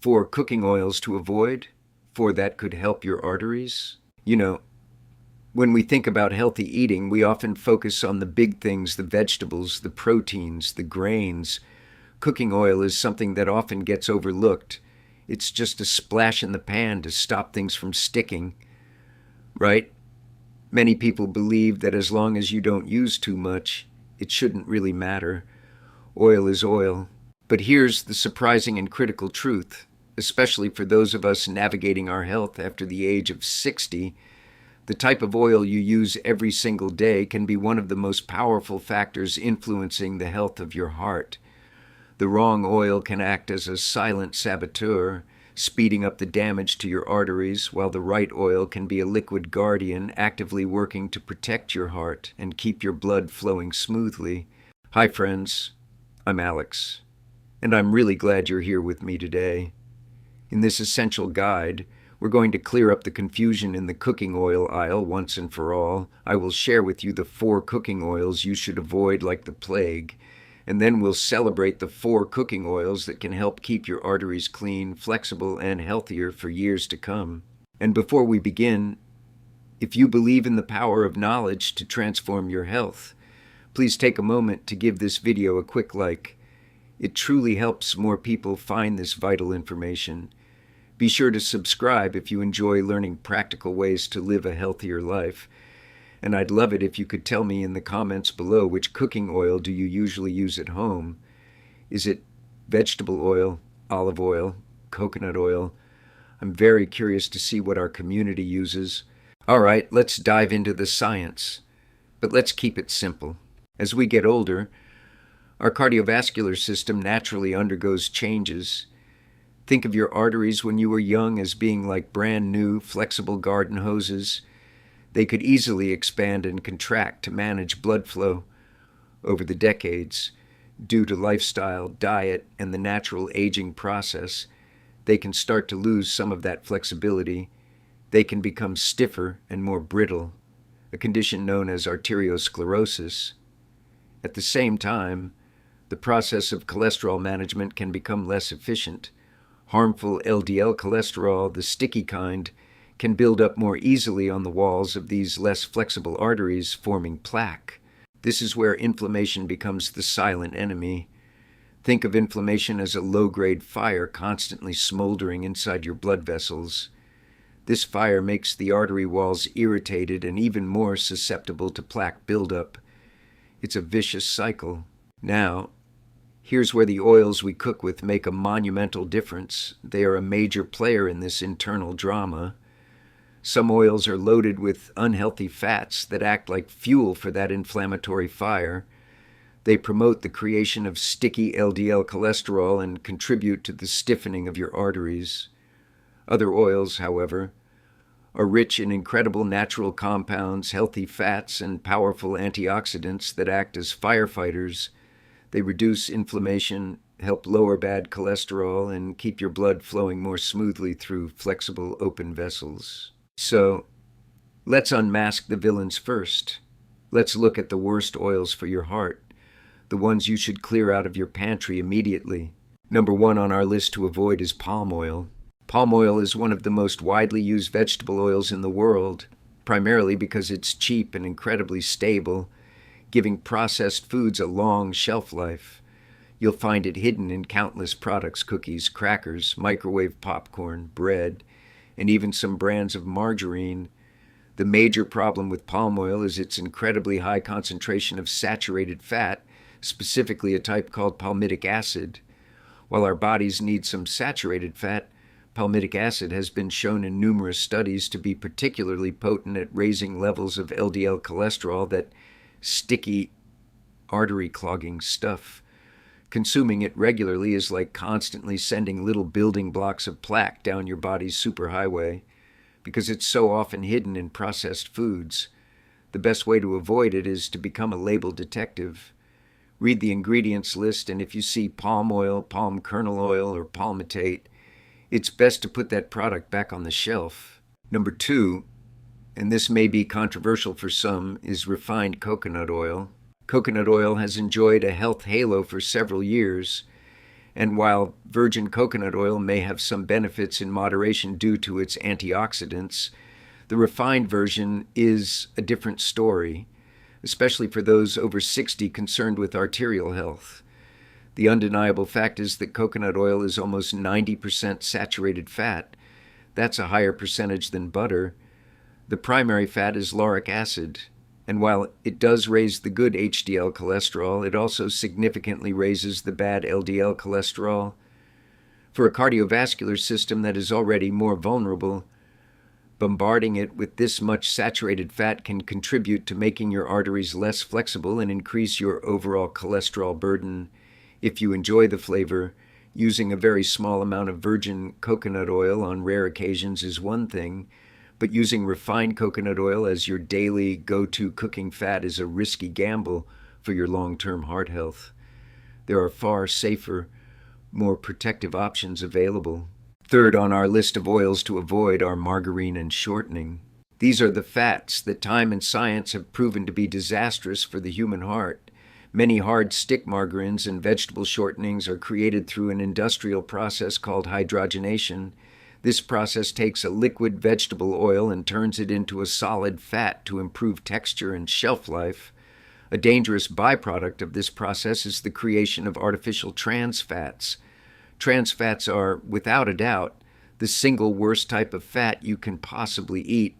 4 cooking oils to avoid, 4 that could help your arteries. You know, when we think about healthy eating, we often focus on the big things, the vegetables, the proteins, the grains. Cooking oil is something that often gets overlooked. It's just a splash in the pan to stop things from sticking, right? Many people believe that as long as you don't use too much, it shouldn't really matter. Oil is oil. But here's the surprising and critical truth, especially for those of us navigating our health after the age of 60. The type of oil you use every single day can be one of the most powerful factors influencing the health of your heart. The wrong oil can act as a silent saboteur, speeding up the damage to your arteries, while the right oil can be a liquid guardian actively working to protect your heart and keep your blood flowing smoothly. Hi friends, I'm Alex, and I'm really glad you're here with me today. In this essential guide, we're going to clear up the confusion in the cooking oil aisle once and for all. I will share with you the 4 cooking oils you should avoid like the plague, and then we'll celebrate the 4 cooking oils that can help keep your arteries clean, flexible, and healthier for years to come. And before we begin, if you believe in the power of knowledge to transform your health, please take a moment to give this video a quick like. It truly helps more people find this vital information. Be sure to subscribe if you enjoy learning practical ways to live a healthier life. And I'd love it if you could tell me in the comments below which cooking oil do you usually use at home. Is it vegetable oil, olive oil, coconut oil? I'm very curious to see what our community uses. All right, let's dive into the science. But let's keep it simple. As we get older, our cardiovascular system naturally undergoes changes. Think of your arteries when you were young as being like brand new, flexible garden hoses. They could easily expand and contract to manage blood flow. Over the decades, due to lifestyle, diet, and the natural aging process, they can start to lose some of that flexibility. They can become stiffer and more brittle, a condition known as arteriosclerosis. At the same time, the process of cholesterol management can become less efficient. Harmful LDL cholesterol, the sticky kind, can build up more easily on the walls of these less flexible arteries, forming plaque. This is where inflammation becomes the silent enemy. Think of inflammation as a low-grade fire constantly smoldering inside your blood vessels. This fire makes the artery walls irritated and even more susceptible to plaque buildup. It's a vicious cycle. Now, here's where the oils we cook with make a monumental difference. They are a major player in this internal drama. Some oils are loaded with unhealthy fats that act like fuel for that inflammatory fire. They promote the creation of sticky LDL cholesterol and contribute to the stiffening of your arteries. Other oils, however, are rich in incredible natural compounds, healthy fats, and powerful antioxidants that act as firefighters. They reduce inflammation, help lower bad cholesterol, and keep your blood flowing more smoothly through flexible, open vessels. So, let's unmask the villains first. Let's look at the worst oils for your heart, the ones you should clear out of your pantry immediately. Number 1 on our list to avoid is palm oil. Palm oil is one of the most widely used vegetable oils in the world, primarily because it's cheap and incredibly stable, giving processed foods a long shelf life. You'll find it hidden in countless products, cookies, crackers, microwave popcorn, bread, and even some brands of margarine. The major problem with palm oil is its incredibly high concentration of saturated fat, specifically a type called palmitic acid. While our bodies need some saturated fat, palmitic acid has been shown in numerous studies to be particularly potent at raising levels of LDL cholesterol, that sticky, artery-clogging stuff. Consuming it regularly is like constantly sending little building blocks of plaque down your body's superhighway, because it's so often hidden in processed foods. The best way to avoid it is to become a label detective. Read the ingredients list, and if you see palm oil, palm kernel oil, or palmitate, it's best to put that product back on the shelf. Number 2, and this may be controversial for some, is refined coconut oil. Coconut oil has enjoyed a health halo for several years, And while virgin coconut oil may have some benefits in moderation due to its antioxidants, the refined version is a different story, especially for those over 60 concerned with arterial health. The undeniable fact is that coconut oil is almost 90% saturated fat. That's a higher percentage than butter. The primary fat is lauric acid, and while it does raise the good HDL cholesterol, it also significantly raises the bad LDL cholesterol. For a cardiovascular system that is already more vulnerable, bombarding it with this much saturated fat can contribute to making your arteries less flexible and increase your overall cholesterol burden. If you enjoy the flavor, using a very small amount of virgin coconut oil on rare occasions is one thing, but using refined coconut oil as your daily go-to cooking fat is a risky gamble for your long-term heart health. There are far safer, more protective options available. Third on our list of oils to avoid are margarine and shortening. These are the fats that time and science have proven to be disastrous for the human heart. Many hard stick margarines and vegetable shortenings are created through an industrial process called hydrogenation. This process takes a liquid vegetable oil and turns it into a solid fat to improve texture and shelf life. A dangerous byproduct of this process is the creation of artificial trans fats. Trans fats are, without a doubt, the single worst type of fat you can possibly eat.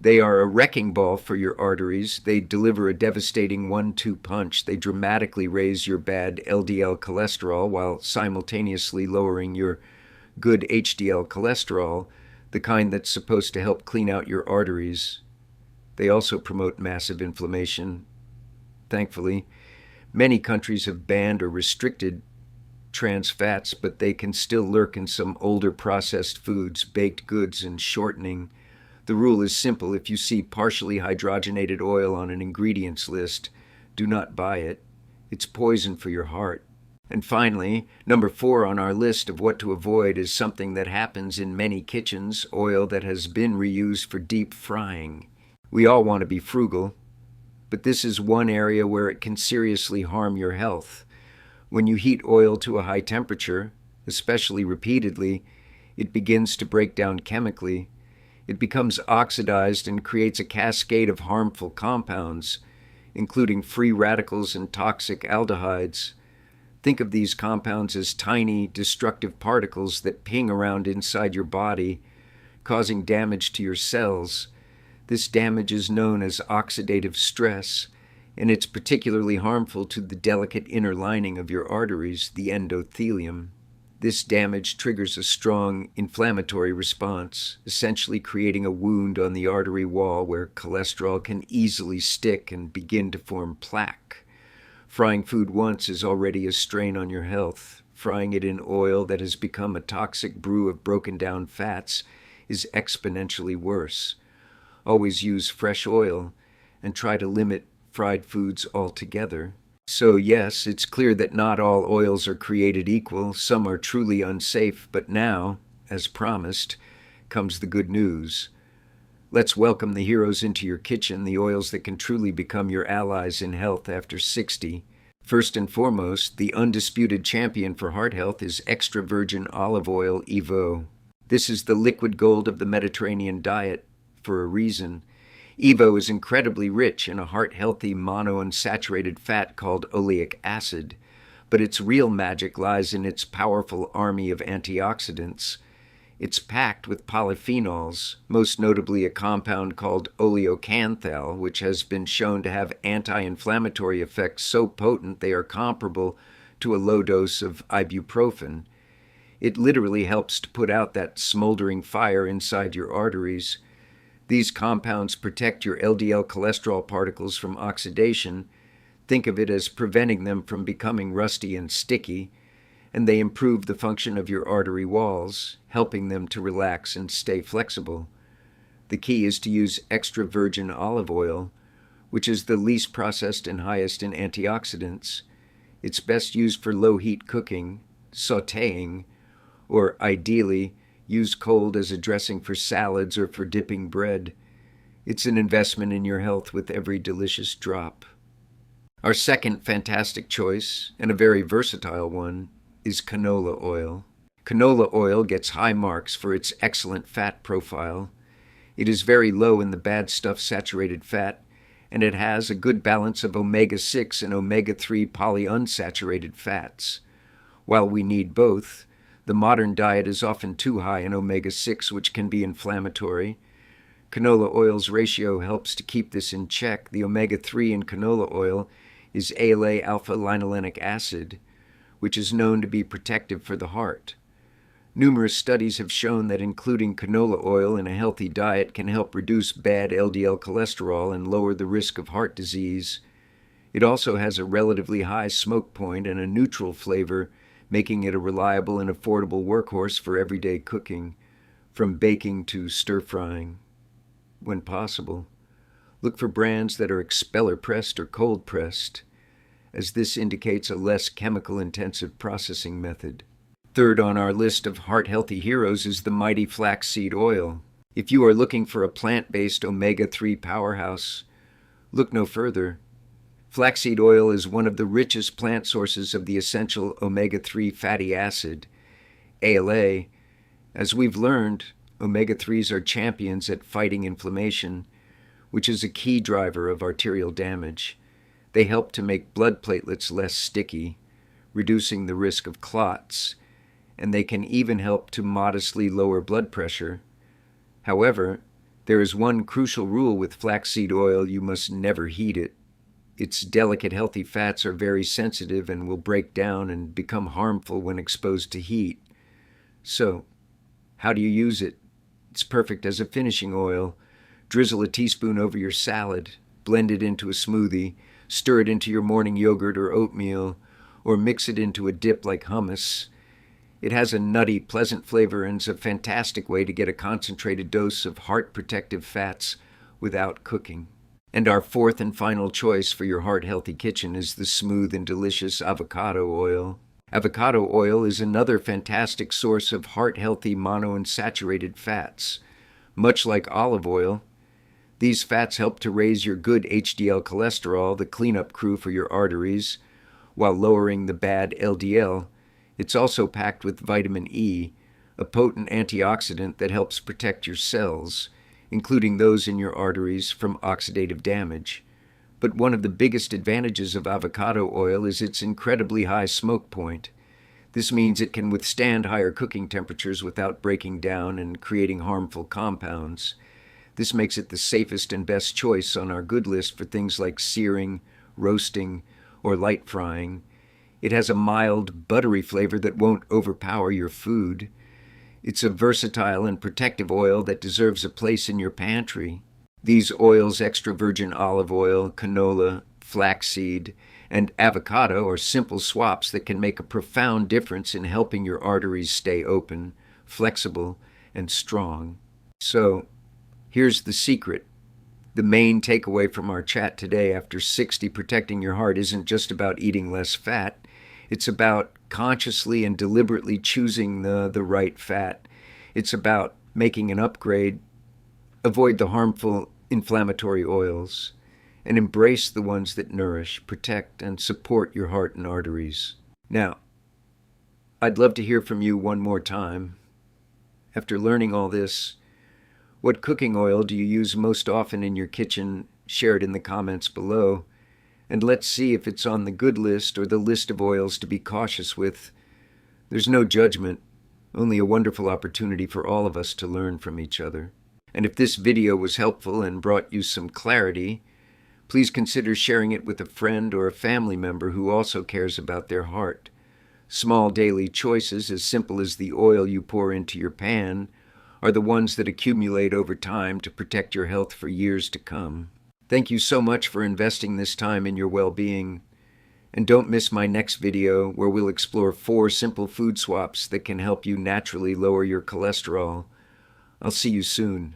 They are a wrecking ball for your arteries. They deliver a devastating 1-2 punch. They dramatically raise your bad LDL cholesterol while simultaneously lowering your good HDL cholesterol, the kind that's supposed to help clean out your arteries. They also promote massive inflammation. Thankfully, many countries have banned or restricted trans fats, but they can still lurk in some older processed foods, baked goods, and shortening. The rule is simple. If you see partially hydrogenated oil on an ingredients list, do not buy it. It's poison for your heart. And finally, number 4 on our list of what to avoid is something that happens in many kitchens, oil that has been reused for deep frying. We all want to be frugal, but this is one area where it can seriously harm your health. When you heat oil to a high temperature, especially repeatedly, it begins to break down chemically. It becomes oxidized and creates a cascade of harmful compounds, including free radicals and toxic aldehydes. Think of these compounds as tiny, destructive particles that ping around inside your body, causing damage to your cells. This damage is known as oxidative stress, and it's particularly harmful to the delicate inner lining of your arteries, the endothelium. This damage triggers a strong inflammatory response, essentially creating a wound on the artery wall where cholesterol can easily stick and begin to form plaque. Frying food once is already a strain on your health. Frying it in oil that has become a toxic brew of broken down fats is exponentially worse. Always use fresh oil and try to limit fried foods altogether. So yes, it's clear that not all oils are created equal. Some are truly unsafe, but now, as promised, comes the good news. Let's welcome the heroes into your kitchen, the oils that can truly become your allies in health after 60. First and foremost, the undisputed champion for heart health is extra virgin olive oil EVO. This is the liquid gold of the Mediterranean diet for a reason. EVO is incredibly rich in a heart-healthy monounsaturated fat called oleic acid, but its real magic lies in its powerful army of antioxidants. It's packed with polyphenols, most notably a compound called oleocanthal, which has been shown to have anti-inflammatory effects so potent they are comparable to a low dose of ibuprofen. It literally helps to put out that smoldering fire inside your arteries. These compounds protect your LDL cholesterol particles from oxidation. Think of it as preventing them from becoming rusty and sticky, and they improve the function of your artery walls, helping them to relax and stay flexible. The key is to use extra virgin olive oil, which is the least processed and highest in antioxidants. It's best used for low-heat cooking, sautéing, or ideally, use cold as a dressing for salads or for dipping bread. It's an investment in your health with every delicious drop. Our second fantastic choice, and a very versatile one, is canola oil. Canola oil gets high marks for its excellent fat profile. It is very low in the bad stuff saturated fat, and it has a good balance of omega-6 and omega-3 polyunsaturated fats. While we need both, the modern diet is often too high in omega-6, which can be inflammatory. Canola oil's ratio helps to keep this in check. The omega-3 in canola oil is ALA alpha-linolenic acid, which is known to be protective for the heart. Numerous studies have shown that including canola oil in a healthy diet can help reduce bad LDL cholesterol and lower the risk of heart disease. It also has a relatively high smoke point and a neutral flavor, making it a reliable and affordable workhorse for everyday cooking, from baking to stir-frying. When possible, look for brands that are expeller-pressed or cold-pressed, as this indicates a less chemical-intensive processing method. Third on our list of heart-healthy heroes is the mighty flaxseed oil. If you are looking for a plant-based omega-3 powerhouse, look no further. Flaxseed oil is one of the richest plant sources of the essential omega-3 fatty acid, ALA. As we've learned, omega-3s are champions at fighting inflammation, which is a key driver of arterial damage. They help to make blood platelets less sticky, reducing the risk of clots, and they can even help to modestly lower blood pressure. However, there is one crucial rule with flaxseed oil: you must never heat it. Its delicate, healthy fats are very sensitive and will break down and become harmful when exposed to heat. So, how do you use it? It's perfect as a finishing oil. Drizzle a teaspoon over your salad, blend it into a smoothie, stir it into your morning yogurt or oatmeal, or mix it into a dip like hummus. It has a nutty, pleasant flavor and is a fantastic way to get a concentrated dose of heart-protective fats without cooking. And our fourth and final choice for your heart-healthy kitchen is the smooth and delicious avocado oil. Avocado oil is another fantastic source of heart-healthy monounsaturated fats. Much like olive oil, these fats help to raise your good HDL cholesterol, the cleanup crew for your arteries, while lowering the bad LDL. It's also packed with vitamin E, a potent antioxidant that helps protect your cells, including those in your arteries, from oxidative damage. But one of the biggest advantages of avocado oil is its incredibly high smoke point. This means it can withstand higher cooking temperatures without breaking down and creating harmful compounds. This makes it the safest and best choice on our good list for things like searing, roasting, or light frying. It has a mild, buttery flavor that won't overpower your food. It's a versatile and protective oil that deserves a place in your pantry. These oils, extra virgin olive oil, canola, flaxseed, and avocado, are simple swaps that can make a profound difference in helping your arteries stay open, flexible, and strong. So, here's the secret. The main takeaway from our chat today after 60 protecting your heart isn't just about eating less fat. It's about consciously and deliberately choosing the right fat. It's about making an upgrade, avoid the harmful inflammatory oils, and embrace the ones that nourish, protect, and support your heart and arteries. Now, I'd love to hear from you one more time. After learning all this, what cooking oil do you use most often in your kitchen? Share it in the comments below. And let's see if it's on the good list or the list of oils to be cautious with. There's no judgment, only a wonderful opportunity for all of us to learn from each other. And if this video was helpful and brought you some clarity, please consider sharing it with a friend or a family member who also cares about their heart. Small daily choices, as simple as the oil you pour into your pan, are the ones that accumulate over time to protect your health for years to come. Thank you so much for investing this time in your well-being. And don't miss my next video where we'll explore 4 simple food swaps that can help you naturally lower your cholesterol. I'll see you soon.